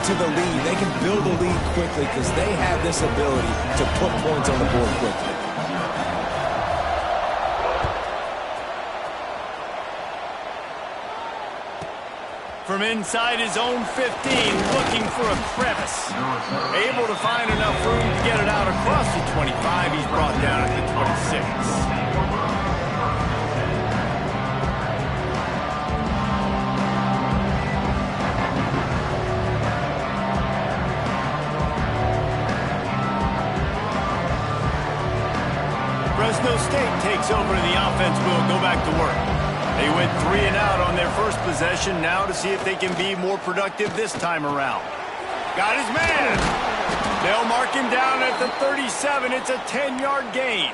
to the lead. They can build a lead quickly because they have this ability to put points on the board quickly. From inside his own 15, looking for a crevice. Able to find enough room to get it out across the 25. He's brought down at the 26. Fresno State takes over and the offense will go back to work. They went 3 and out on their first possession, now to see if they can be more productive this time around. Got his man. They'll mark him down at the 37. It's a 10-yard gain.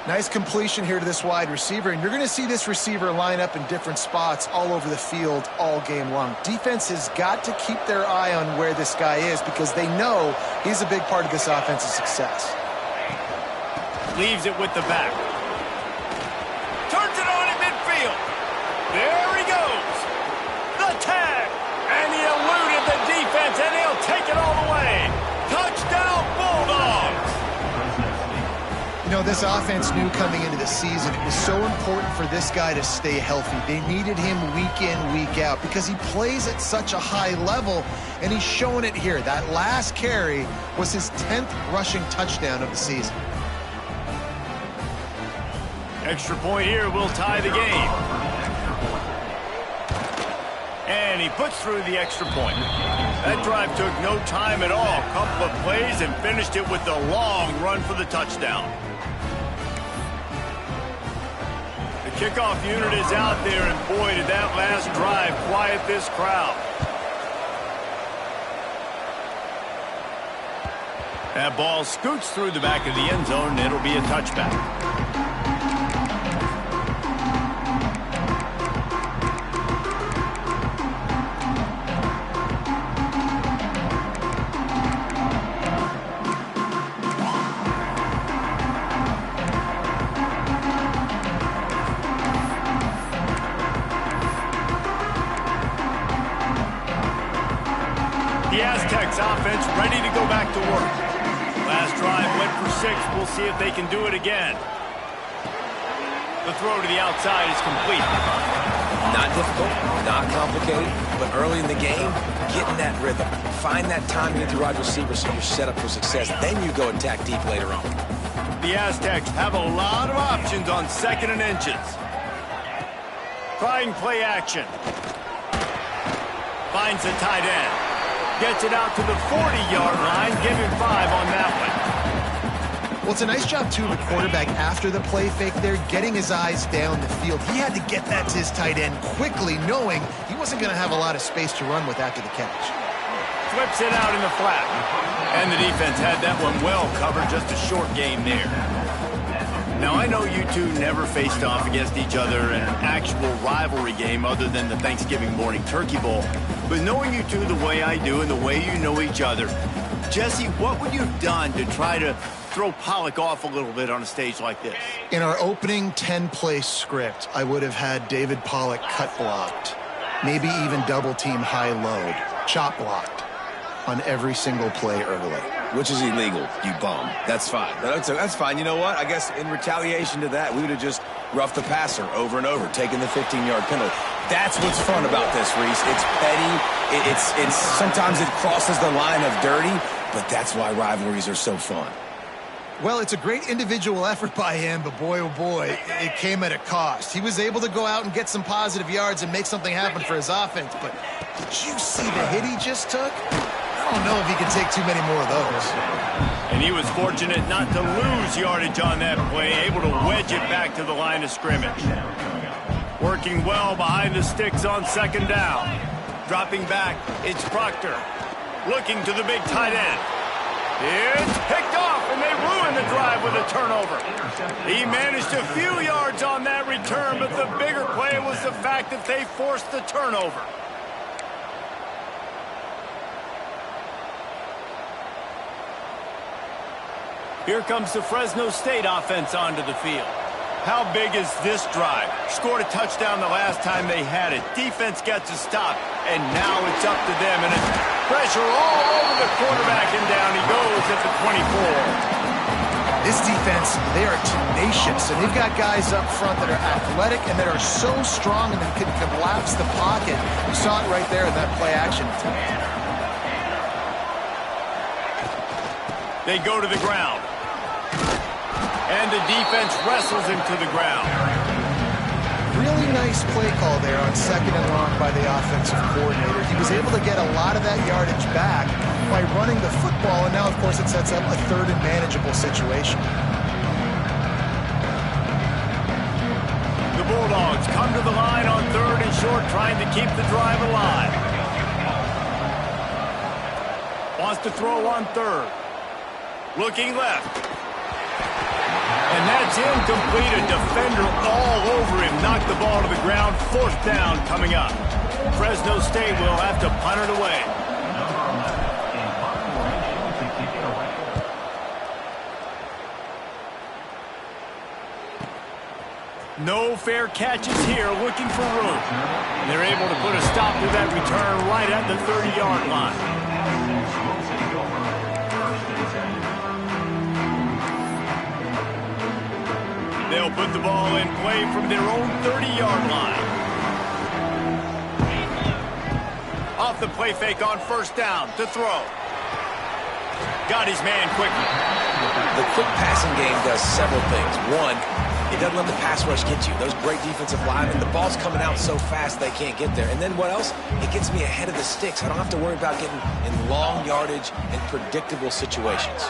Nice completion here to this wide receiver, and you're going to see this receiver line up in different spots all over the field all game long. Defense has got to keep their eye on where this guy is because they know he's a big part of this offensive success. Leaves it with the back. Turns it on in midfield. There he goes. The tag. And he eluded the defense, and he'll take it all the way. Touchdown, Bulldogs. You know, this offense knew coming into the season it was so important for this guy to stay healthy. They needed him week in, week out because he plays at such a high level, and he's showing it here. That last carry was his 10th rushing touchdown of the season. Extra point here will tie the game. And he puts through the extra point. That drive took no time at all. Couple of plays and finished it with a long run for the touchdown. The kickoff unit is out there, and boy, did that last drive quiet this crowd. That ball scoots through the back of the end zone, and it'll be a touchback. The Aztecs offense ready to go back to work. Last drive went for 6. We'll see if they can do it again. The throw to the outside is complete. Not difficult, not complicated, but early in the game, get in that rhythm. Find that time with your wide receiver so you're set up for success. Then you go attack deep later on. The Aztecs have a lot of options on 2nd and inches. Trying play action. Finds the tight end. Gets it out to the 40-yard line. Give him 5 on that one. Well, it's a nice job, too, of the quarterback after the play fake there, getting his eyes down the field. He had to get that to his tight end quickly, knowing he wasn't going to have a lot of space to run with after the catch. Flips it out in the flat. And the defense had that one well covered. Just a short game there. Now, I know you two never faced off against each other in an actual rivalry game other than the Thanksgiving morning turkey bowl. But knowing you two the way I do and the way you know each other, Jesse, what would you have done to try to throw Pollock off a little bit on a stage like this? In our opening 10-play script, I would have had David Pollock cut blocked, maybe even double-team high-load, chop blocked on every single play early. Which is illegal, you bum. That's fine. That's fine. You know what? I guess in retaliation to that, we would have just roughed the passer over and over, taking the 15-yard penalty. That's what's fun about this, Reese. It's petty. It's sometimes it crosses the line of dirty, but that's why rivalries are so fun. Well, it's a great individual effort by him, but boy, oh boy, it came at a cost. He was able to go out and get some positive yards and make something happen for his offense, but did you see the hit he just took? I don't know if he can take too many more of those. And he was fortunate not to lose yardage on that play, able to wedge it back to the line of scrimmage. Working well behind the sticks on 2nd down. Dropping back, it's Proctor. Looking to the big tight end. It's picked off, and they ruin the drive with a turnover. He managed a few yards on that return, but the bigger play was the fact that they forced the turnover. Here comes the Fresno State offense onto the field. How big is this drive? Scored a touchdown the last time they had it. Defense gets a stop, and now it's up to them. And pressure all over the quarterback, and down he goes at the 24. This defense, they are tenacious, and they've got guys up front that are athletic and that are so strong and that can collapse the pocket. You saw it right there in that play action attempt. They go to the ground. And the defense wrestles him to the ground. Really nice play call there on 2nd and long by the offensive coordinator. He was able to get a lot of that yardage back by running the football, and now, of course, it sets up a 3rd and manageable situation. The Bulldogs come to the line on 3rd and short, trying to keep the drive alive. Wants to throw on 3rd. Looking left. And that's incomplete. A defender all over him. Knocked the ball to the ground. 4th down coming up. Fresno State will have to punt it away. No fair catches here, looking for room. They're able to put a stop to that return right at the 30-yard line. They'll put the ball in play from their own 30-yard line. Off the play fake on 1st down to throw. Got his man quickly. The quick passing game does several things. One, it doesn't let the pass rush get you. Those great defensive linemen, the ball's coming out so fast they can't get there. And then what else? It gets me ahead of the sticks. I don't have to worry about getting in long yardage and predictable situations.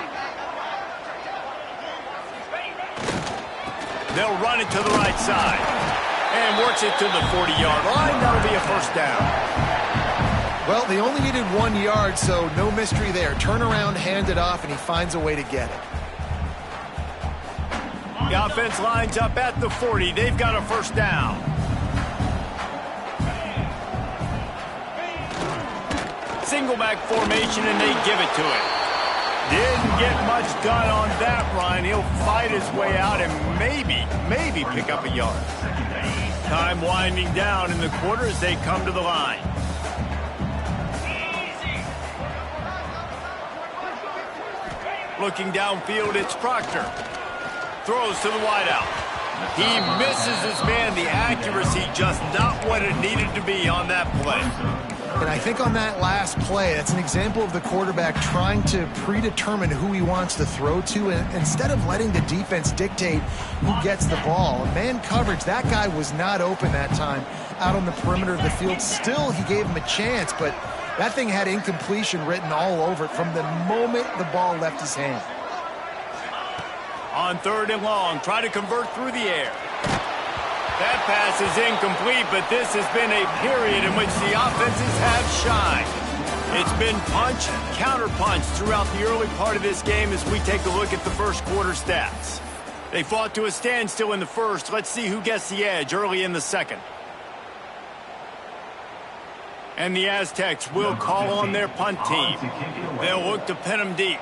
They'll run it to the right side. And works it to the 40-yard line. That'll be a 1st down. Well, they only needed 1 yard, so no mystery there. Turn around, hand it off, and he finds a way to get it. The offense lines up at the 40. They've got a 1st down. Single back formation, and they give it to him. Didn't get much done on that run. He'll fight his way out and maybe pick up a yard. Time winding down in the quarter as they come to the line. Looking downfield, it's Proctor. Throws to the wideout. He misses his man. The accuracy just not what it needed to be on that play. And I think on that last play, that's an example of the quarterback trying to predetermine who he wants to throw to, and instead of letting the defense dictate who gets the ball. Man coverage, that guy was not open that time out on the perimeter of the field. Still, he gave him a chance, but that thing had incompletion written all over it from the moment the ball left his hand. On 3rd and long, try to convert through the air. That pass is incomplete, but this has been a period in which the offenses have shined. It's been punch, counter-punch throughout the early part of this game as we take a look at the 1st quarter stats. They fought to a standstill in the 1st. Let's see who gets the edge early in the 2nd. And the Aztecs will call on their punt team. They'll look to pin them deep.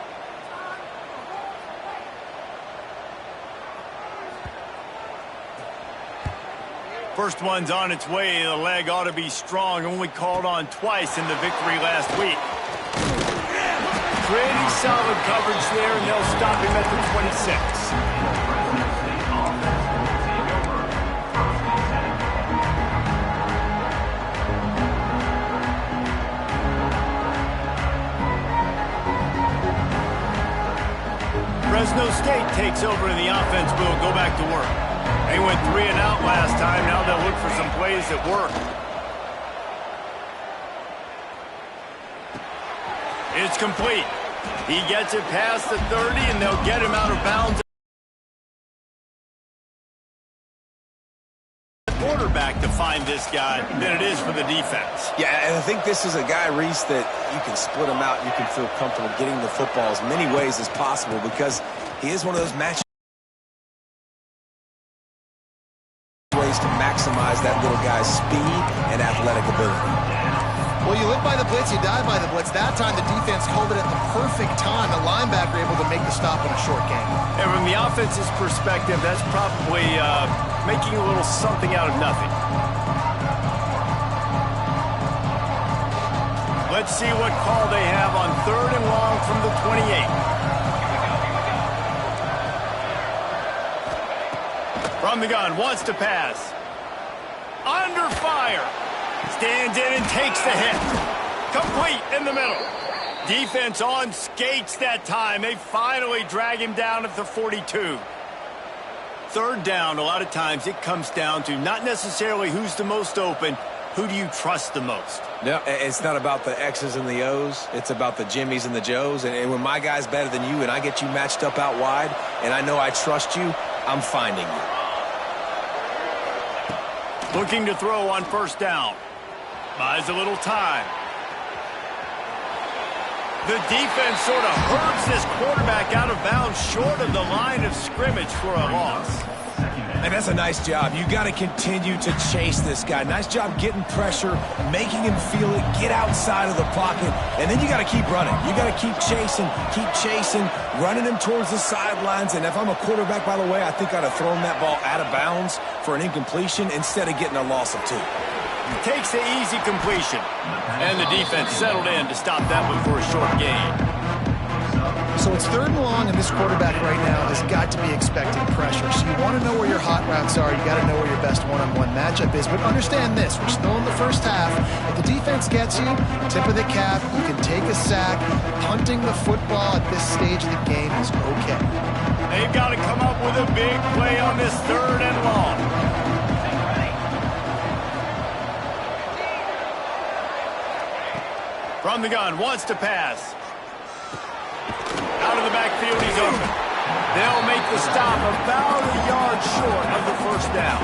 First one's on its way. The leg ought to be strong. Only called on twice in the victory last week. Pretty solid coverage there, and they'll stop him at the 26. Fresno State takes over, and the offense will go back to work. They went 3 and out last time. Now they'll look for some plays that work. It's complete. He gets it past the 30, and they'll get him out of bounds. Quarterback to find this guy than it is for the defense. Yeah, and I think this is a guy, Reese, that you can split him out. You can feel comfortable getting the football as many ways as possible because he is one of those match ways to maximize that little guy's speed and athletic ability. Well, you live by the blitz, you die by the blitz. That time the defense called it at the perfect time. The linebacker able to make the stop in a short game. And from the offense's perspective, that's probably making a little something out of nothing. Let's see what call they have on 3rd and long from the 28. From the gun, wants to pass. Under fire. Stands in and takes the hit. Complete in the middle. Defense on skates that time. They finally drag him down at the 42. 3rd down, a lot of times it comes down to not necessarily who's the most open, who do you trust the most? No, it's not about the X's and the O's. It's about the Jimmys and the Joes. And when my guy's better than you and I get you matched up out wide and I know I trust you, I'm finding you. Looking to throw on 1st down. Buys a little time. The defense sort of hurts this quarterback out of bounds short of the line of scrimmage for a loss. And that's a nice job. You got to continue to chase this guy. Nice job getting pressure, making him feel it, get outside of the pocket, and then you got to keep running. You got to keep chasing, running him towards the sidelines. And if I'm a quarterback, by the way, I think I'd have thrown that ball out of bounds for an incompletion instead of getting a loss of 2. Takes the easy completion. And the defense settled in to stop that one for a short gain. So it's 3rd and long, and this quarterback right now has got to be expecting pressure. So you want to know where your hot routes are. You got to know where your best one-on-one matchup is. But understand this, we're still in the 1st half. If the defense gets you, tip of the cap, you can take a sack. Punting the football at this stage of the game is okay. They've got to come up with a big play on this 3rd and long. From the gun, wants to pass. Out of the backfield, he's open. They'll make the stop about a yard short of the 1st down.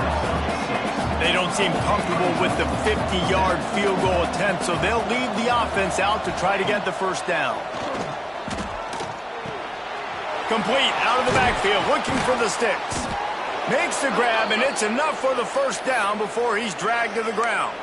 They don't seem comfortable with the 50-yard field goal attempt, so they'll leave the offense out to try to get the 1st down. Complete out of the backfield, looking for the sticks. Makes the grab, and it's enough for the 1st down before he's dragged to the ground.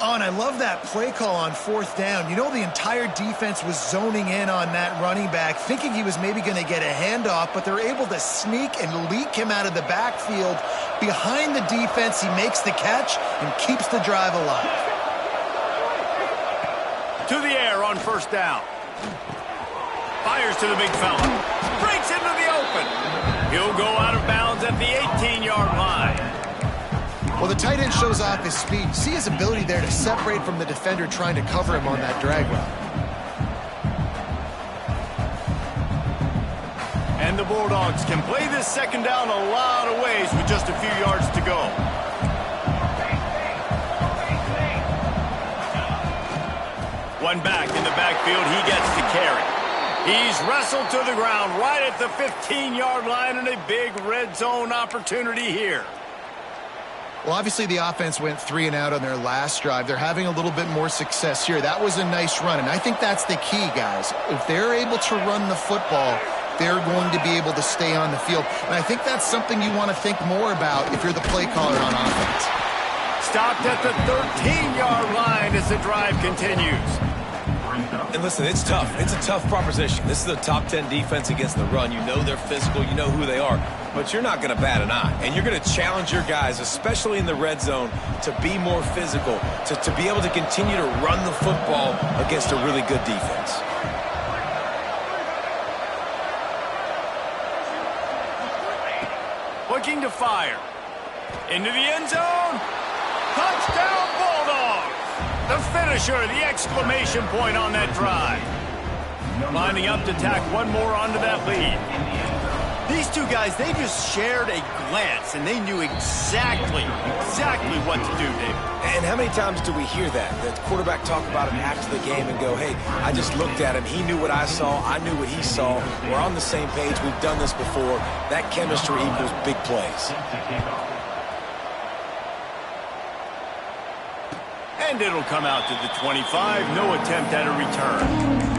Oh, and I love that play call on 4th down. You know, the entire defense was zoning in on that running back, thinking he was maybe going to get a handoff, but they're able to sneak and leak him out of the backfield. Behind the defense, he makes the catch and keeps the drive alive. To the air on 1st down. Fires to the big fella. Breaks into the open. He'll go out of bounds at the 18-yard line. Well, the tight end shows off his speed. You see his ability there to separate from the defender trying to cover him on that drag route. And the Bulldogs can play this 2nd down a lot of ways with just a few yards to go. One back in the backfield, he gets the carry. He's wrestled to the ground right at the 15-yard line, and a big red zone opportunity here. Well, obviously the offense went 3 and out on their last drive. They're having a little bit more success here. That was a nice run, and I think that's the key, guys. If they're able to run the football, they're going to be able to stay on the field. And I think that's something you want to think more about if you're the play caller on offense. Stopped at the 13-yard line as the drive continues. And listen, it's tough. It's a tough proposition. This is a top 10 defense against the run. You know they're physical. You know who they are. But you're not going to bat an eye. And you're going to challenge your guys, especially in the red zone, to be more physical, to be able to continue to run the football against a really good defense. Looking to fire. Into the end zone. Touchdown, Bulldogs! The finisher, the exclamation point on that drive. Lining up to tack one more onto that lead. These two guys, they just shared a glance, and they knew exactly what to do, David. And how many times do we hear that? The quarterback talk about it after the game and go, hey, I just looked at him. He knew what I saw. I knew what he saw. We're on the same page. We've done this before. That chemistry equals big plays. And it'll come out to the 25. No attempt at a return.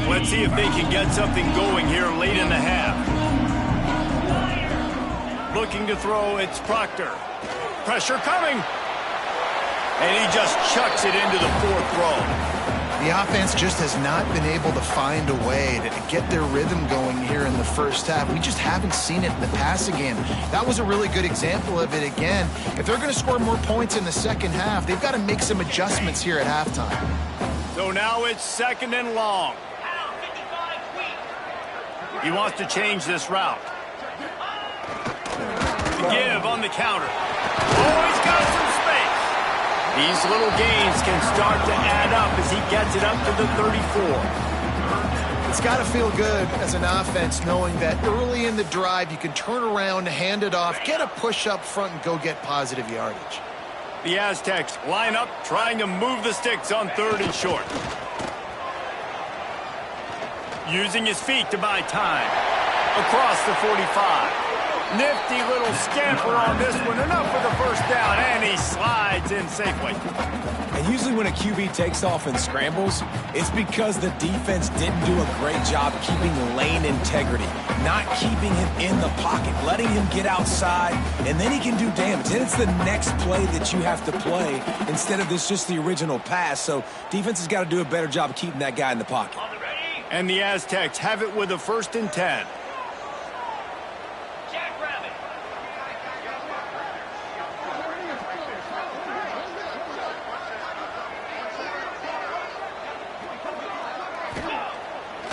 Let's see if they can get something going here late in the half. Looking to throw, it's Proctor. Pressure coming. And he just chucks it into the fourth row. The offense just has not been able to find a way to get their rhythm going here in the first half. We just haven't seen it in the passing game. That was a really good example of it again. If they're going to score more points in the second half, they've got to make some adjustments here at halftime. So now it's 2nd and long. He wants to change this route. To give on the counter. Oh, he's got some space. These little gains can start to add up as he gets it up to the 34. It's got to feel good as an offense knowing that early in the drive you can turn around, hand it off, get a push up front, and go get positive yardage. The Aztecs line up trying to move the sticks on 3rd and short. Using his feet to buy time. Across the 45. Nifty little scamper on this one. Enough for the first down, and he slides in safely. And usually when a QB takes off and scrambles, it's because the defense didn't do a great job keeping lane integrity, not keeping him in the pocket, letting him get outside, and then he can do damage. And it's the next play that you have to play instead of just the original pass. So defense has got to do a better job of keeping that guy in the pocket. And the Aztecs have it with a 1st and 10.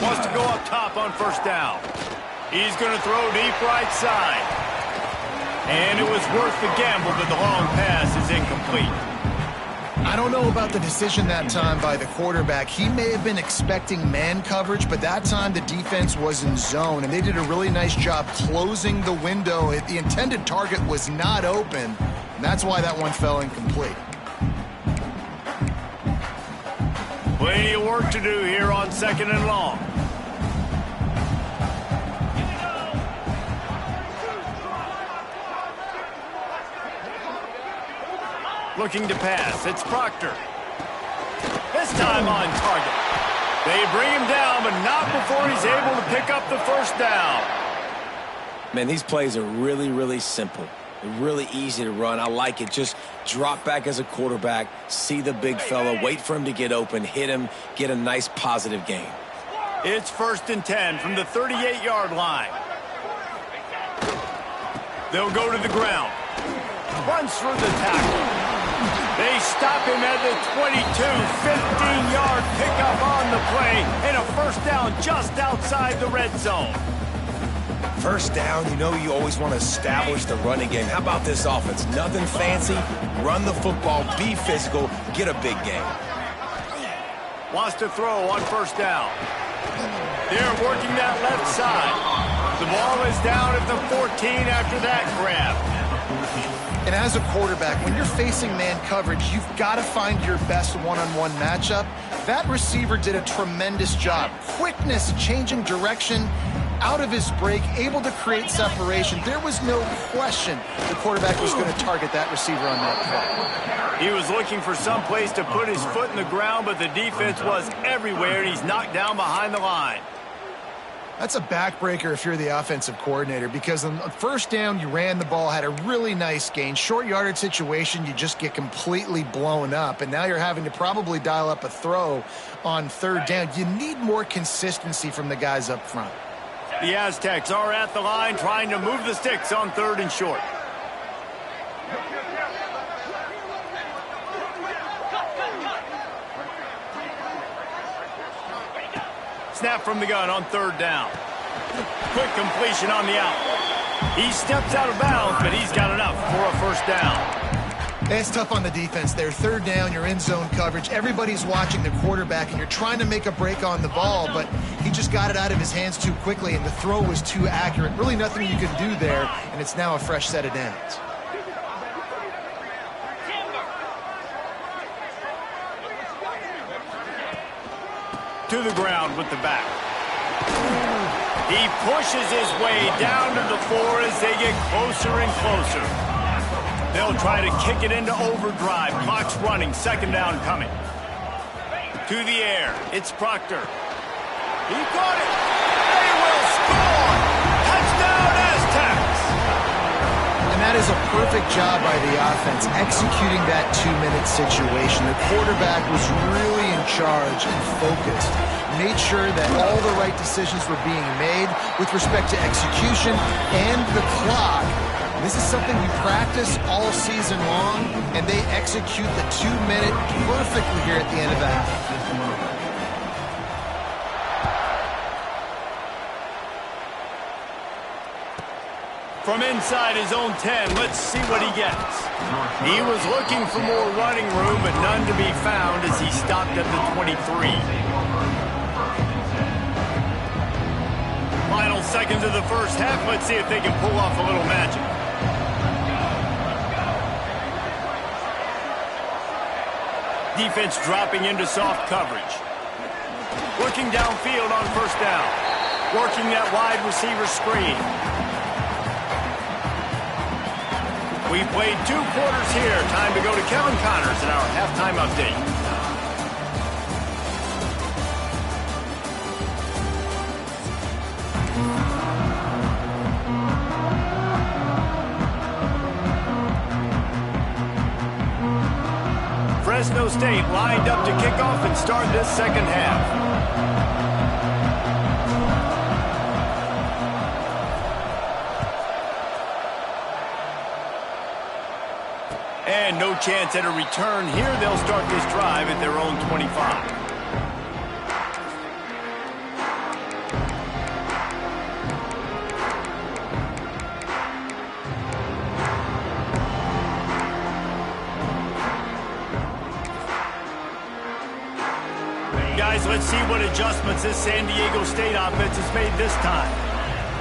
Wants to go up top on 1st down. He's going to throw deep right side. And it was worth the gamble, but the long pass is incomplete. I don't know about the decision that time by the quarterback. He may have been expecting man coverage, but that time the defense was in zone, and they did a really nice job closing the window. The intended target was not open, and that's why that one fell incomplete. Plenty of work to do here on 2nd and long. Looking to pass. It's Proctor. This time on target. They bring him down, but not before he's able to pick up the 1st down. Man, these plays are really, really simple. They're really easy to run. I like it. Just drop back as a quarterback, see the big fella, wait for him to get open, hit him, get a nice positive gain. It's 1st and 10 from the 38-yard line. They'll go to the ground. Runs through the tackle. They stop him at the 22, 15-yard pickup on the play, and a 1st down just outside the red zone. 1st down, you know you always want to establish the running game. How about this offense? Nothing fancy. Run the football, be physical, get a big gain. Wants to throw on 1st down. They're working that left side. The ball is down at the 14 after that grab. And as a quarterback, when you're facing man coverage, you've got to find your best one-on-one matchup. That receiver did a tremendous job. Quickness, changing direction, out of his break, able to create separation. There was no question the quarterback was going to target that receiver on that play. He was looking for some place to put his foot in the ground, but the defense was everywhere, and he's knocked down behind the line. That's a backbreaker if you're the offensive coordinator, because on 1st down, you ran the ball, had a really nice gain. Short yardage situation, you just get completely blown up, and now you're having to probably dial up a throw on 3rd down. You need more consistency from the guys up front. The Aztecs are at the line trying to move the sticks on 3rd and short. Snap from the gun on 3rd down. Quick completion on the out. He steps out of bounds, but he's got enough for a 1st down. It's tough on the defense there. 3rd down, you're in zone coverage. Everybody's watching the quarterback, and you're trying to make a break on the ball, but he just got it out of his hands too quickly, and the throw was too accurate. Really nothing you can do there, and it's now a fresh set of downs. To the ground with the back. He pushes his way down to the floor as they get closer and closer. They'll try to kick it into overdrive. Clock's running. 2nd down coming. To the air. It's Proctor. He got it. They will score. Touchdown, Aztecs. And that is a perfect job by the offense, executing that 2-minute situation. The quarterback was really in charge and focused. Made sure that all the right decisions were being made with respect to execution and the clock. This is something we practice all season long, and they execute the 2-minute perfectly here at the end of the half. From inside his own 10, let's see what he gets. He was looking for more running room, but none to be found as he stopped at the 23. Final seconds of the first half. Let's see if they can pull off a little magic. Defense dropping into soft coverage. Looking downfield on first down. Working that wide receiver screen. We played 2 quarters here. Time to go to Kevin Connors in our halftime update. Fresno State lined up to kick off and start this second half. And no chance at a return here. They'll start this drive at their own 25. Guys, let's see what adjustments this San Diego State offense has made this time.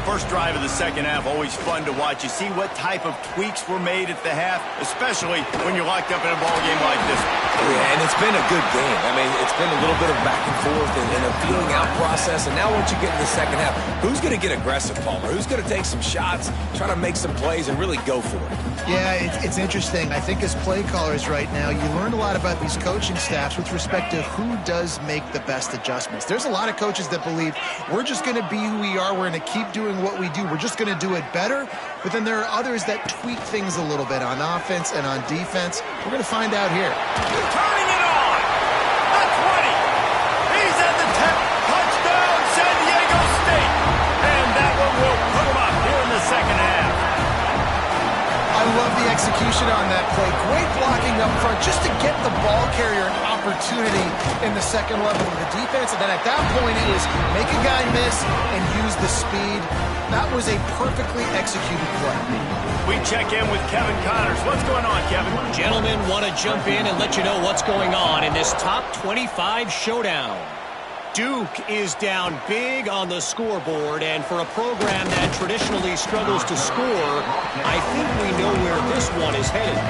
First drive of the second half, always fun to watch. You see what type of tweaks were made at the half, especially when you're locked up in a ball game like this one. Yeah, and it's been a good game. I mean, it's been a little bit of back and forth and a feeling out process. And now once you get in the second half, who's going to get aggressive, Palmer? Who's going to take some shots, try to make some plays, and really go for it? Yeah, it's interesting. I think as play callers right now, you learn a lot about these coaching staffs with respect to who does make the best adjustments. There's a lot of coaches that believe we're just going to be who we are. We're going to keep doing what we do. We're just going to do it better. But then there are others that tweak things a little bit on offense and on defense. We're going to find out here. Turning it on. The 20. He's at the 10. Touchdown, San Diego State. And that one will put him up here in the second half. I love the execution on that play. Great blocking up front just to get the ball carrier an opportunity in the second level of the defense. And then at that point, it was make a guy miss and use the speed. That was a perfectly executed play. We check in with Kevin Connors. What's going on, Kevin? Gentlemen, want to jump in and let you know what's going on in this top 25 showdown. Duke is down big on the scoreboard, and for a program that traditionally struggles to score, I think we know where this one is headed.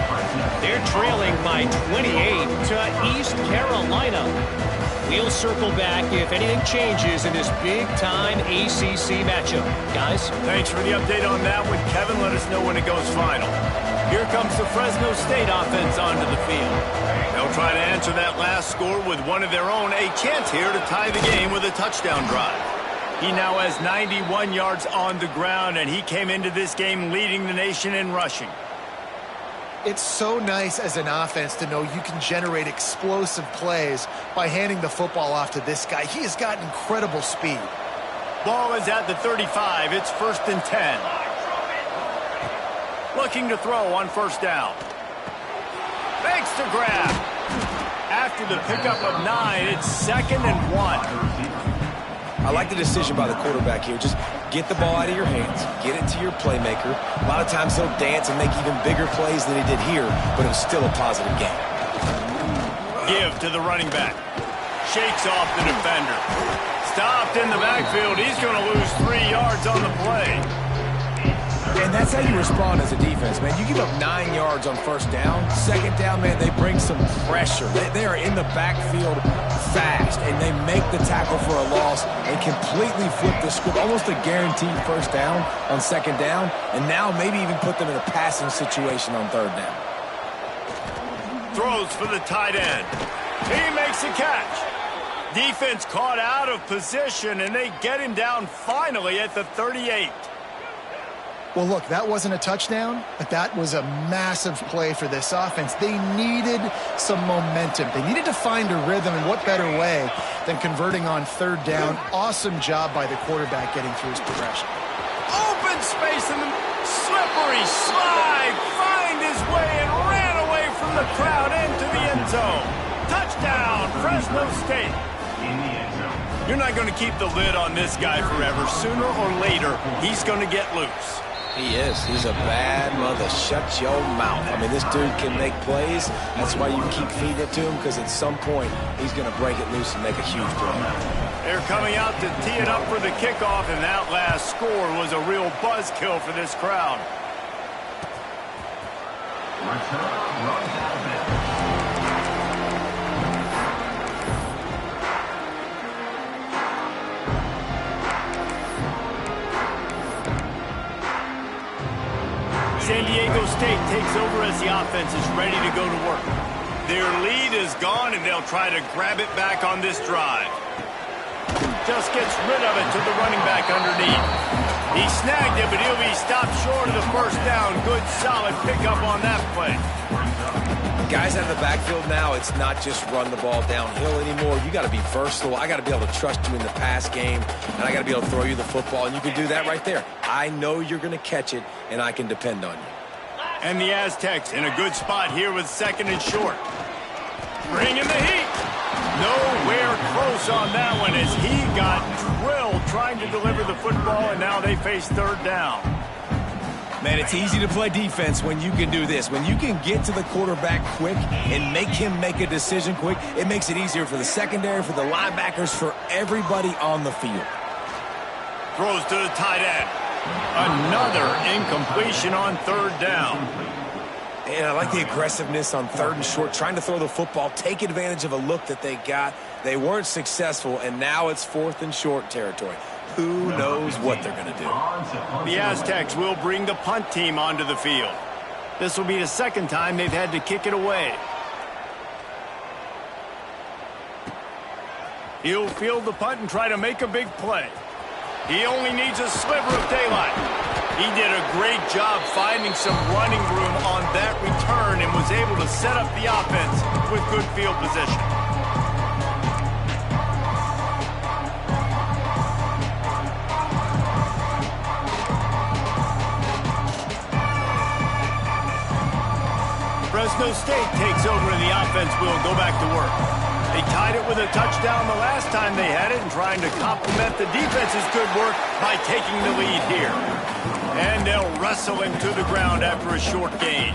They're trailing by 28 to East Carolina. We'll circle back if anything changes in this big-time ACC matchup. Guys? Thanks for the update on that one, Kevin. Let us know when it goes final. Here comes the Fresno State offense onto the field. They'll try to answer that last score with one of their own. A chance here to tie the game with a touchdown drive. He now has 91 yards on the ground, and he came into this game leading the nation in rushing. It's so nice as an offense to know you can generate explosive plays by handing the football off to this guy. He has got incredible speed. Ball is at the 35. It's 1st and 10. Looking to throw on first down. Fakes to grab. After the pickup of 9, it's 2nd and 1. I like the decision by the quarterback here. Just get the ball out of your hands, get it to your playmaker. A lot of times he'll dance and make even bigger plays than he did here, but it was still a positive game. Give to the running back. Shakes off the defender. Stopped in the backfield. He's going to lose 3 yards on the play. And that's how you respond as a defense, man. You give up 9 yards on first down. Second down, man, they bring some pressure. They are in the backfield fast, and they make the tackle for a loss and completely flip the script. Almost a guaranteed first down on second down, and now maybe even put them in a passing situation on third down. Throws for the tight end. He makes a catch. Defense caught out of position, and they get him down finally at the 38. Well, look, that wasn't a touchdown, but that was a massive play for this offense. They needed some momentum. They needed to find a rhythm, and what better way than converting on third down. Awesome job by the quarterback getting through his progression. Open space in the slippery slide. Find his way and ran away from the crowd into the end zone. Touchdown, Fresno State. You're not going to keep the lid on this guy forever. Sooner or later, he's going to get loose. He is. He's a bad mother. Shut your mouth. I mean, this dude can make plays. That's why you keep feeding it to him, because at some point, he's going to break it loose and make a huge play. They're coming out to tee it up for the kickoff, and that last score was a real buzzkill for this crowd. San Diego State takes over as the offense is ready to go to work. Their lead is gone, and they'll try to grab it back on this drive. Just gets rid of it to the running back underneath. He snagged it, but he'll be stopped short of the first down. Good, solid pickup on that play. Guys out of the backfield now, it's not just run the ball downhill anymore. You got to be versatile. I got to be able to trust you in the pass game, and I got to be able to throw you the football, and you can do that right there. I know you're going to catch it, and I can depend on you. And the Aztecs in a good spot here with second and short. Bring in the heat. Nowhere close on that one as he got drilled trying to deliver the football, and now they face third down. Man, it's easy to play defense when you can do this. When you can get to the quarterback quick and make him make a decision quick, it makes it easier for the secondary, for the linebackers, for everybody on the field. Throws to the tight end. Another incompletion on third down. And I like the aggressiveness on third and short, trying to throw the football, take advantage of a look that they got. They weren't successful, and now it's fourth and short territory. Who knows what they're going to do? The Aztecs will bring the punt team onto the field. This will be the second time they've had to kick it away. He'll field the punt and try to make a big play. He only needs a sliver of daylight. He did a great job finding some running room on that return and was able to set up the offense with good field position. Fresno State takes over and the offense will go back to work. They tied it with a touchdown the last time they had it and trying to complement the defense's good work by taking the lead here. And they'll wrestle him to the ground after a short gain.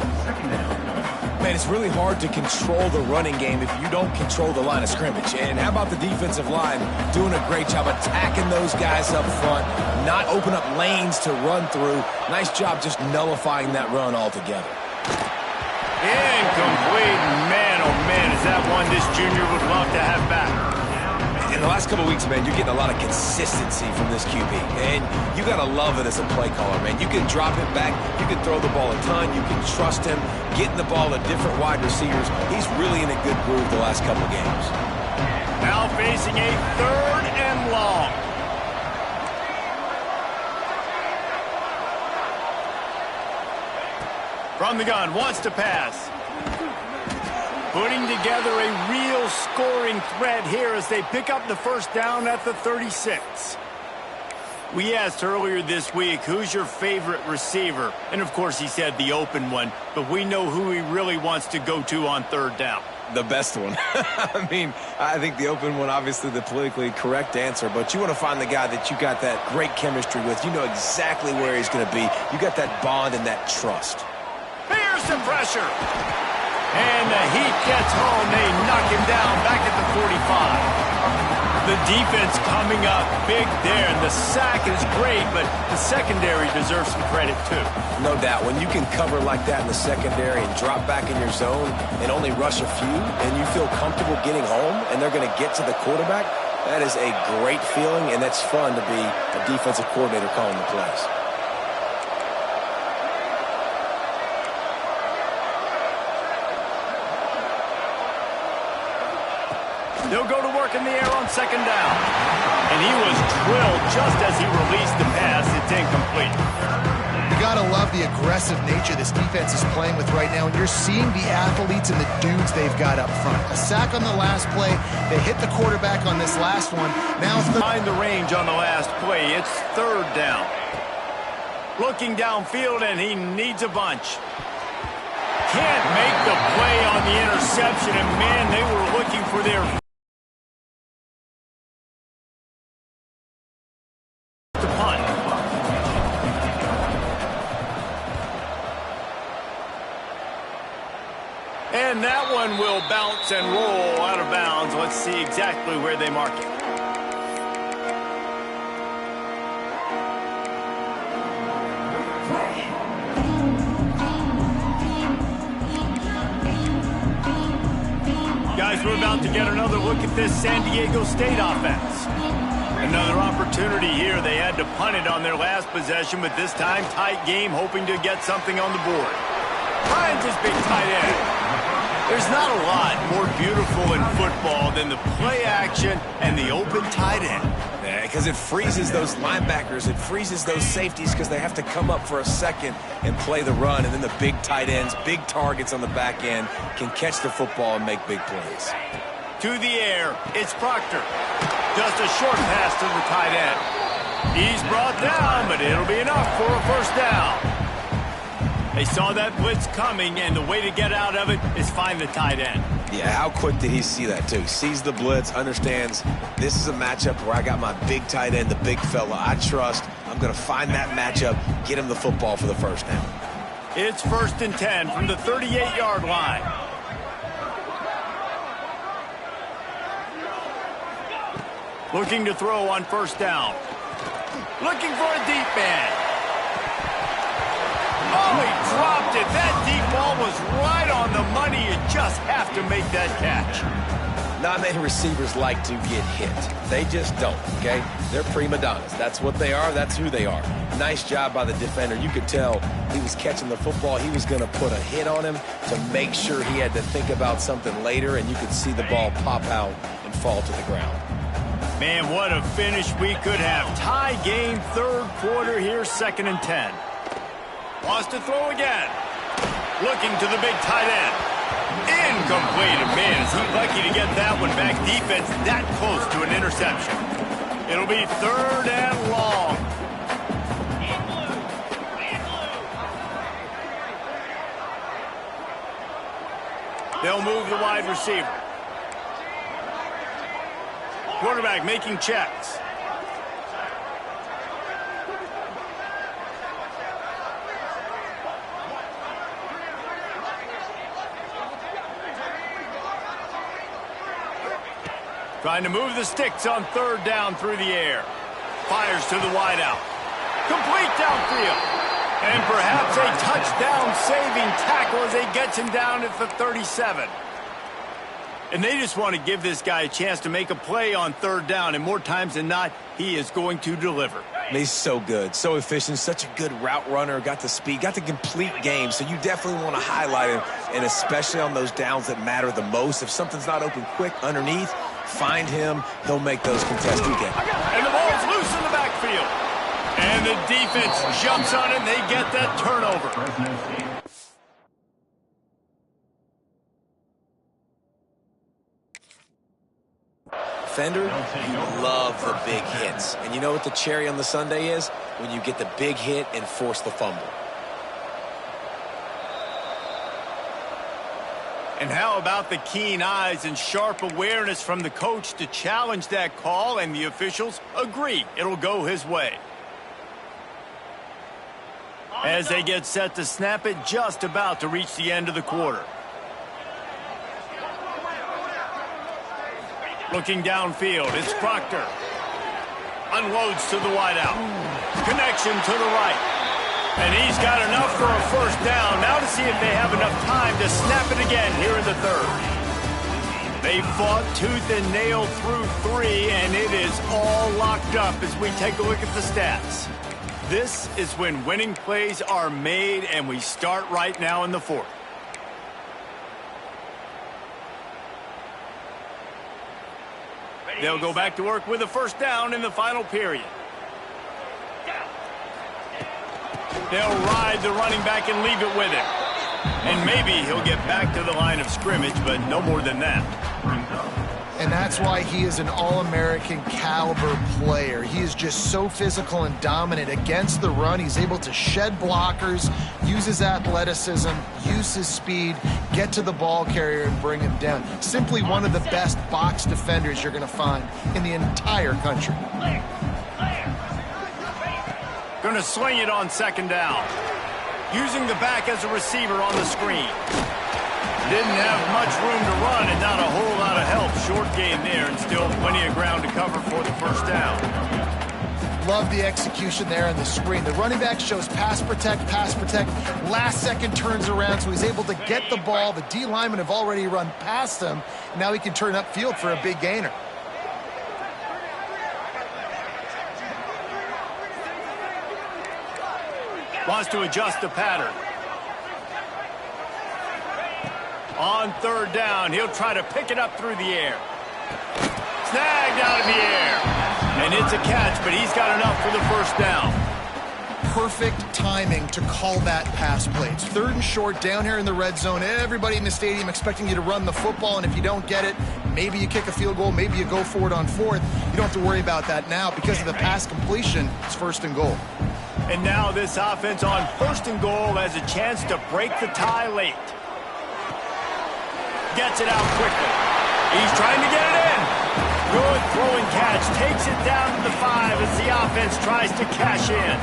Man, it's really hard to control the running game if you don't control the line of scrimmage. And how about the defensive line doing a great job attacking those guys up front, not open up lanes to run through. Nice job just nullifying that run altogether. Incomplete. Man, oh man, is that one this junior would love to have back. In the last couple of weeks, man, you're getting a lot of consistency from this QB. And you got to love it as a play caller, man. You can drop it back. You can throw the ball a ton. You can trust him, getting the ball to different wide receivers. He's really in a good groove the last couple of games. Now facing a third and long. From the gun, wants to pass. Putting together a real scoring threat here as they pick up the first down at the 36. We asked earlier this week, who's your favorite receiver? And of course he said the open one, but we know who he really wants to go to on third down. The best one. I mean, I think the open one, obviously the politically correct answer, but you want to find the guy that you got that great chemistry with. You know exactly where he's going to be. You got that bond and that trust. Here's the pressure. And the heat gets home. They knock him down back at the 45. The defense coming up big there. And the sack is great, but the secondary deserves some credit too. No doubt. When you can cover like that in the secondary and drop back in your zone and only rush a few, and you feel comfortable getting home, and they're going to get to the quarterback, that is a great feeling, and that's fun to be a defensive coordinator calling the plays. They'll go to work in the air on second down. And he was drilled just as he released the pass. It's incomplete. You got to love the aggressive nature this defense is playing with right now, and you're seeing the athletes and the dudes they've got up front. A sack on the last play. They hit the quarterback on this last one. Now behind the range on the last play. It's third down. Looking downfield, and he needs a bunch. Can't make the play on the interception, and man, they were looking for their punt. And that one will bounce and roll out of bounds. Let's see exactly where they mark it. Guys, we're about to get another look at this San Diego State offense. Another opportunity here. They had to punt it on their last possession, but this time tight game, hoping to get something on the board. Finds his big tight end. There's not a lot more beautiful in football than the play action and the open tight end. Yeah, because it freezes those linebackers. It freezes those safeties because they have to come up for a second and play the run. And then the big tight ends, big targets on the back end, can catch the football and make big plays. To the air, it's Proctor. Just a short pass to the tight end. He's brought down, but it'll be enough for a first down. They saw that blitz coming, and the way to get out of it is find the tight end. Yeah, how quick did he see that, too? Sees the blitz, understands this is a matchup where I got my big tight end, the big fella I trust. I'm going to find that matchup, get him the football for the first down. It's 1st and 10 from the 38-yard line. Looking to throw on first down. Looking for a deep man. Oh, he dropped it. That deep ball was right on the money. You just have to make that catch. Not many receivers like to get hit. They just don't, okay? They're prima donnas. That's what they are. That's who they are. Nice job by the defender. You could tell he was catching the football. He was going to put a hit on him to make sure he had to think about something later, and you could see the ball pop out and fall to the ground. Man, what a finish we could have. Tie game, third quarter here, 2nd and 10. Wants to throw again. Looking to the big tight end. Incomplete. Man, is he lucky to get that one back. Defense that close to an interception. It'll be 3rd and long. They'll move the wide receiver. Quarterback making checks. Trying to move the sticks on 3rd down through the air. Fires to the wideout. Complete downfield. And perhaps a touchdown-saving tackle as he gets him down at the 37. And they just want to give this guy a chance to make a play on 3rd down. And more times than not, he is going to deliver. He's so good, so efficient, such a good route runner, got the speed, got the complete game. So you definitely want to highlight him, and especially on those downs that matter the most. If something's not open quick underneath, find him. He'll make those contested games. And the ball's loose in the backfield. And the defense jumps on it, and they get that turnover. Defender, you love the big hits. And you know what the cherry on the sundae is? When you get the big hit and force the fumble. And how about the keen eyes and sharp awareness from the coach to challenge that call, and the officials agree it'll go his way. As they get set to snap it, just about to reach the end of the quarter. Looking downfield, it's Proctor. Unloads to the wideout. Connection to the right. And he's got enough for a first down. Now to see if they have enough time to snap it again here in the 3rd. They fought tooth and nail through 3, and it is all locked up as we take a look at the stats. This is when winning plays are made, and we start right now in the 4th. They'll go back to work with a first down in the final period. They'll ride the running back and leave it with him. And maybe he'll get back to the line of scrimmage, but no more than that. And that's why he is an All-American caliber player. He is just so physical and dominant against the run. He's able to shed blockers, use his athleticism, use his speed, get to the ball carrier and bring him down. Simply one of the best box defenders you're going to find in the entire country. Going to swing it on second down. Using the back as a receiver on the screen. Didn't have much room to run and not a whole lot of help. Short gain there and still plenty of ground to cover for the first down. Love the execution there on the screen. The running back shows pass protect, last second turns around, so he's able to get the ball. The D linemen have already run past him. Now he can turn upfield for a big gainer. Wants to adjust the pattern. On third down, he'll try to pick it up through the air. Snagged out of the air. And it's a catch, but he's got enough for the first down. Perfect timing to call that pass play. It's third and short down here in the red zone. Everybody in the stadium expecting you to run the football, and if you don't get it, maybe you kick a field goal, maybe you go for it on fourth. You don't have to worry about that now. Because of the pass completion, it's first and goal. And now this offense on first and goal has a chance to break the tie late. Gets it out quickly. He's trying to get it in. Good throw and catch. Takes it down to the 5 as the offense tries to cash in.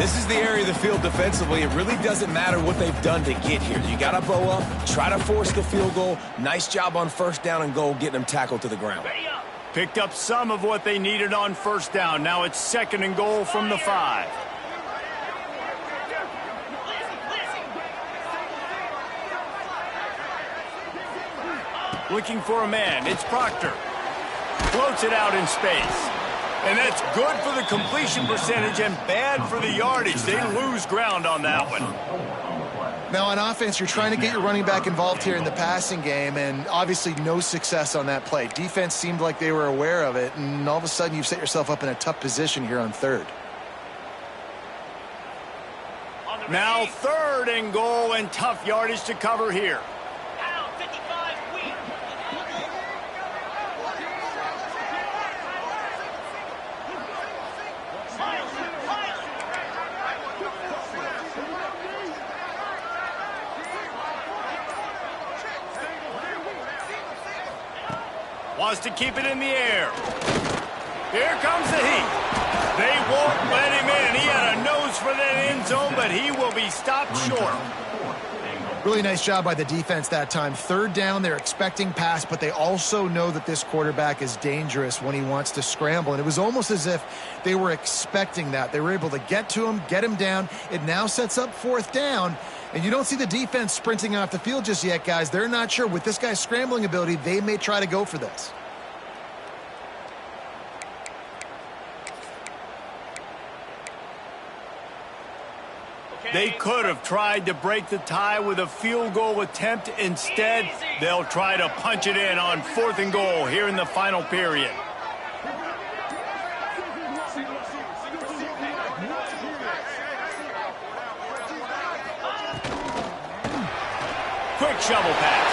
This is the area of the field defensively. It really doesn't matter what they've done to get here. You got to bow up, try to force the field goal. Nice job on first down and goal, getting them tackled to the ground. Picked up some of what they needed on first down. Now it's second and goal from the 5. Looking for a man. It's Proctor. Floats it out in space. And that's good for the completion percentage and bad for the yardage. They lose ground on that one. Now on offense, you're trying to get your running back involved here in the passing game, and obviously no success on that play. Defense seemed like they were aware of it, and all of a sudden you've set yourself up in a tough position here on third. Now third and goal and tough yardage to cover here. Wants to keep it in the air. Here comes the heat. They won't let him in. He had a nose for that end zone, but he will be stopped short. Really nice job by the defense that time. Third down, they're expecting pass, but they also know that this quarterback is dangerous when he wants to scramble. And it was almost as if they were expecting that. They were able to get to him, get him down. It now sets up fourth down. And you don't see the defense sprinting off the field just yet, guys. They're not sure. With this guy's scrambling ability, they may try to go for this. They could have tried to break the tie with a field goal attempt. Instead, they'll try to punch it in on fourth and goal here in the final period. Quick shovel pass.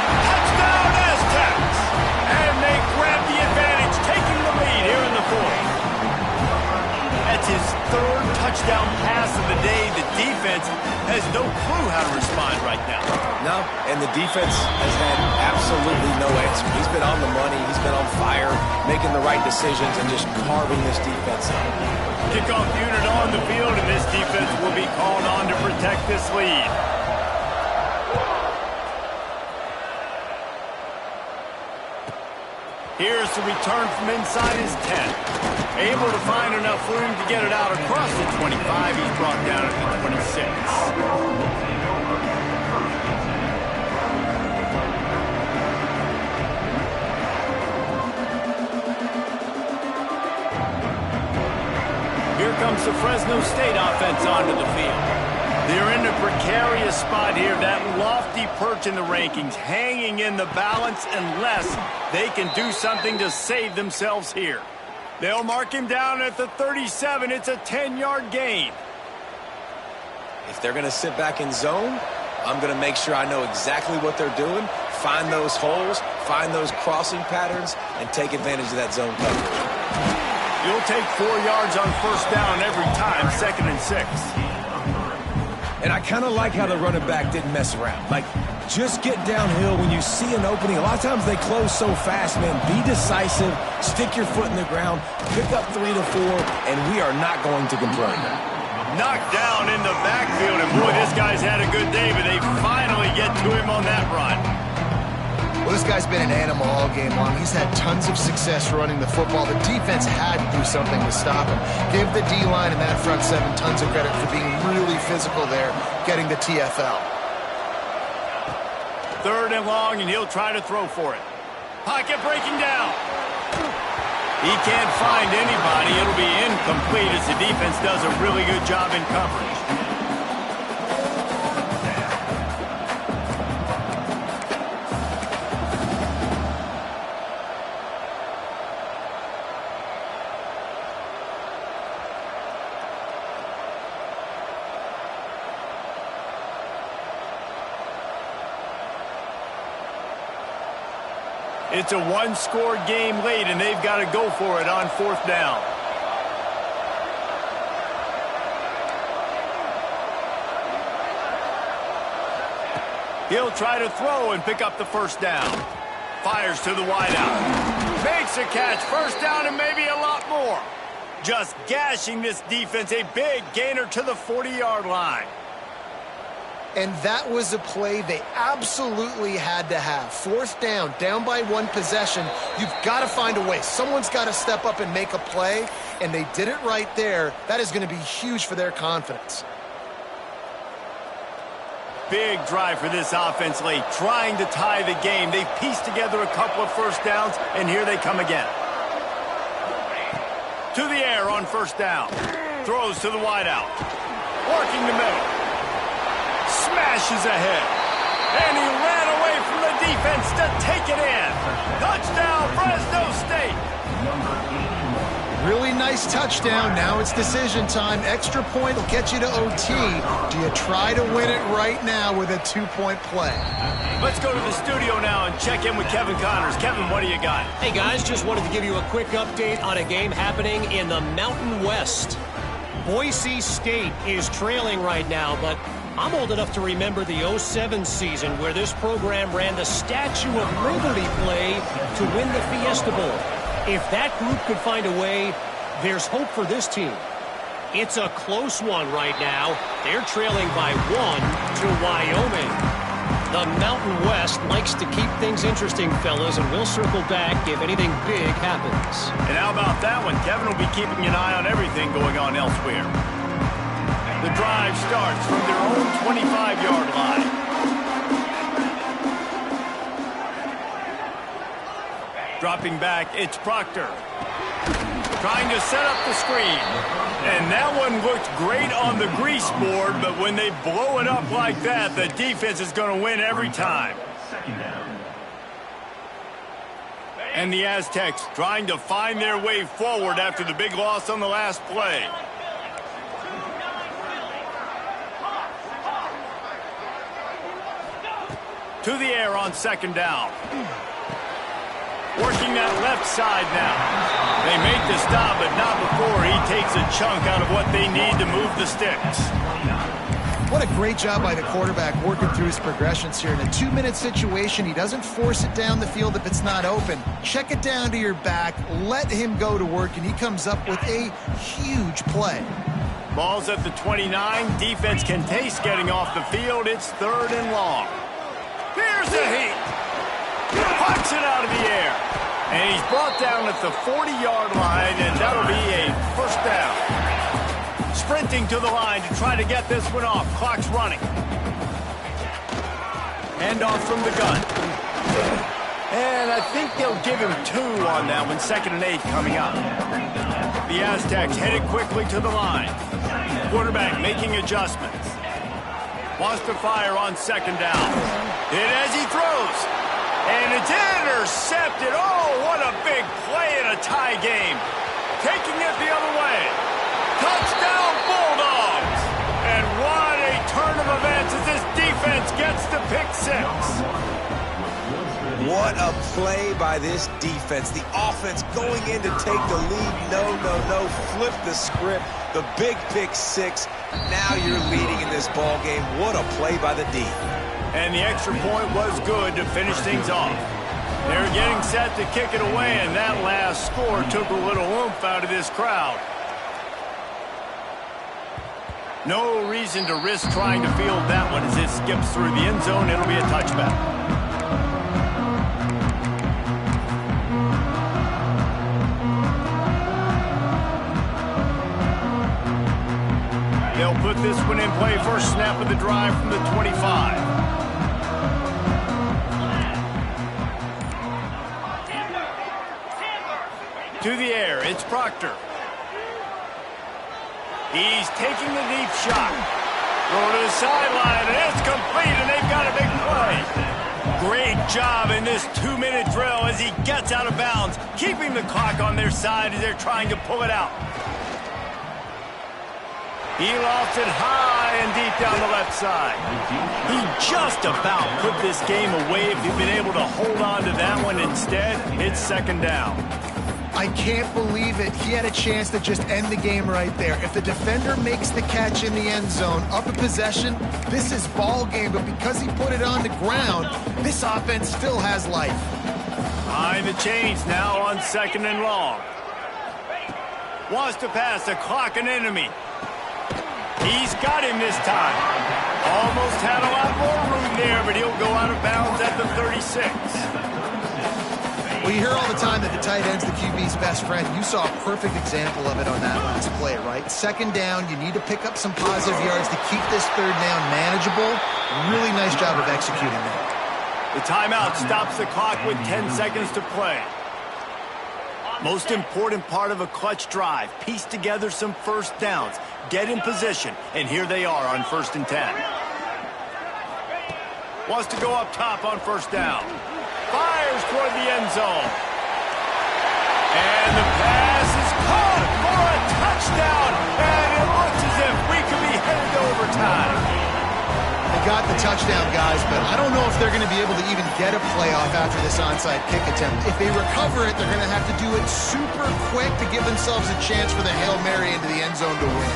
Touchdown Aztecs! And they grab the advantage, taking the lead here in the fourth. That's his third touchdown pass of the day. The defense has no clue how to respond right now. No, and the defense has had absolutely no answer. He's been on the money. He's been on fire, making the right decisions and just carving this defense up. Kickoff unit on the field, and this defense will be called on to protect this lead. Here's the return from inside his 10. Able to find enough room to get it out across the 25. He's brought down at the 26. Here comes the Fresno State offense onto the field. They're in a precarious spot here, that lofty perch in the rankings, hanging in the balance unless they can do something to save themselves here. They'll mark him down at the 37. It's a 10-yard gain. If they're going to sit back in zone, I'm going to make sure I know exactly what they're doing, find those holes, find those crossing patterns, and take advantage of that zone coverage. You'll take 4 yards on first down every time, 2nd and 6. And I kind of like how the running back didn't mess around. Like, just get downhill when you see an opening. A lot of times they close so fast, man. Be decisive, stick your foot in the ground, pick up 3 to 4, and we are not going to complain. Knocked down in the backfield, and boy, this guy's had a good day, but they finally get to him on that run. Well, this guy's been an animal all game long. He's had tons of success running the football. The defense had to do something to stop him. Give the D-line and that front seven tons of credit for being really physical there, getting the TFL. 3rd and long, and he'll try to throw for it. Pocket breaking down. He can't find anybody. It'll be incomplete as the defense does a really good job in coverage. It's a one-score game late, and they've got to go for it on 4th down. He'll try to throw and pick up the first down. Fires to the wideout. Makes a catch. First down and maybe a lot more. Just gashing this defense. A big gainer to the 40-yard line. And that was a play they absolutely had to have. 4th down, down by 1 possession. You've got to find a way. Someone's got to step up and make a play, and they did it right there. That is going to be huge for their confidence. Big drive for this offense late, trying to tie the game. They've pieced together a couple of first downs, and here they come again. To the air on first down. Throws to the wideout. Working the middle. Smashes ahead. And he ran away from the defense to take it in. Touchdown, Fresno State. Really nice touchdown. Now it's decision time. Extra point will get you to OT. Do you try to win it right now with a 2-point play? Let's go to the studio now and check in with Kevin Connors. Kevin, what do you got? Hey, guys, just wanted to give you a quick update on a game happening in the Mountain West. Boise State is trailing right now, but I'm old enough to remember the 07 season where this program ran the Statue of Liberty play to win the Fiesta Bowl. If that group could find a way, there's hope for this team. It's a close one right now. They're trailing by 1 to Wyoming. The Mountain West likes to keep things interesting, fellas, and we'll circle back if anything big happens. And how about that one? Kevin will be keeping an eye on everything going on elsewhere. The drive starts from their own 25-yard line. Dropping back, it's Proctor. Trying to set up the screen. And that one looked great on the grease board, but when they blow it up like that, the defense is going to win every time. And the Aztecs trying to find their way forward after the big loss on the last play. To the air on 2nd down. Working that left side now. They make the stop, but not before he takes a chunk out of what they need to move the sticks. What a great job by the quarterback working through his progressions here. In a 2-minute situation, he doesn't force it down the field if it's not open. Check it down to your back, let him go to work, and he comes up with a huge play. Ball's at the 29. Defense can taste getting off the field. It's 3rd and long. Here's the heat. Pucks it out of the air. And he's brought down at the 40-yard line, and that'll be a first down. Sprinting to the line to try to get this one off. Clock's running. Handoff from the gun. And I think they'll give him 2 on that one. 2nd and 8 coming up. The Aztecs headed quickly to the line. Quarterback making adjustments. Wants to fire on 2nd down. Hit as he throws. And it's intercepted. Oh, what a big play in a tie game. taking it the other way. Touchdown, Bulldogs! And what a turn of events as this defense gets the pick six. What a play by this defense. The offense going in to take the lead. No. Flip the script. The big pick six. Now you're leading in this ball game. What a play by the D. And the extra point was good to finish things off. They're getting set to kick it away, and that last score took a little oomph out of this crowd. No reason to risk trying to field that one as it skips through the end zone. It'll be a touchback. They'll put this one in play. First snap of the drive from the 25. To the air, it's Proctor. He's taking the deep shot. Throw to the sideline, and it's complete, and they've got a big play. Great job in this 2-minute drill as he gets out of bounds, keeping the clock on their side as they're trying to pull it out. He lofts it high and deep down the left side. He just about put this game away if he'd been able to hold on to that one instead. It's second down. I can't believe it. He had a chance to just end the game right there. If the defender makes the catch in the end zone, up a possession, this is ball game. But because he put it on the ground, this offense still has life. Behind the chains now on second and long. Wants to pass, the clock an enemy. He's got him this time. Almost had a lot more room there, but he'll go out of bounds at the 36. Well, you hear all the time that the tight end's the QB's best friend. You saw a perfect example of it on that last play, right? Second down, you need to pick up some positive yards to keep this third down manageable. Really nice job of executing that. The timeout stops the clock with 10 seconds to play. Most important part of a clutch drive, piece together some first downs, get in position, and here they are on 1st and 10. Wants to go up top on first down. Fires toward the end zone. And the pass is caught for a touchdown, and it looks as if we could be headed to overtime. They got the touchdown, guys, but I don't know if they're going to be able to even get a playoff after this onside kick attempt. If they recover it, they're going to have to do it super quick to give themselves a chance for the Hail Mary into the end zone to win.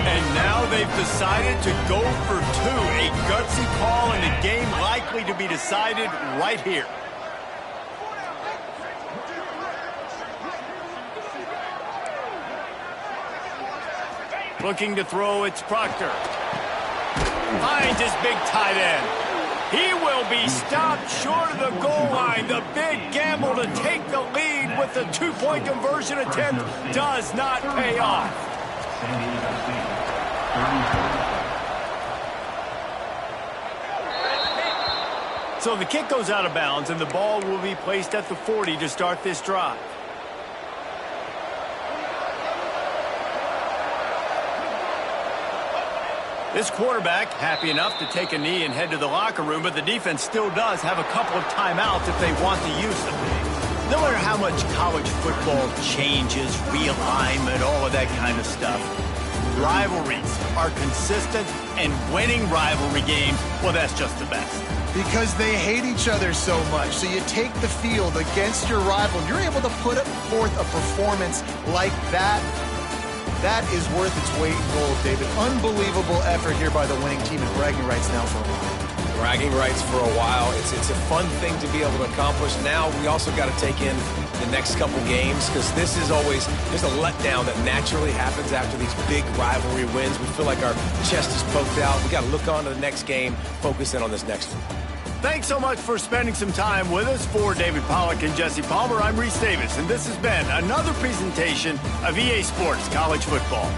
And now they've decided to go for two. A gutsy call and a game likely to be decided right here. Looking to throw, it's Proctor. Finds his big tight end. He will be stopped short of the goal line. The big gamble to take the lead with the two-point conversion attempt does not pay off. So the kick goes out of bounds, and the ball will be placed at the 40 to start this drive. This quarterback happy enough to take a knee and head to the locker room, but the defense still does have a couple of timeouts if they want to use them. No matter how much college football changes, realignment, all of that kind of stuff, rivalries are consistent, and winning rivalry games, well, that's just the best. Because they hate each other so much. So you take the field against your rival, and you're able to put forth a performance like that. That is worth its weight in gold, David. Unbelievable effort here by the winning team, and bragging rights now for a while. Bragging rights for a while. It's a fun thing to be able to accomplish. Now we also got to take in the next couple games, because this is always, there's a letdown that naturally happens after these big rivalry wins. We feel like our chest is poked out. We got to look on to the next game, focus in on this next one. Thanks so much for spending some time with us. For David Pollack and Jesse Palmer, I'm Reese Davis, and this has been another presentation of EA Sports College Football.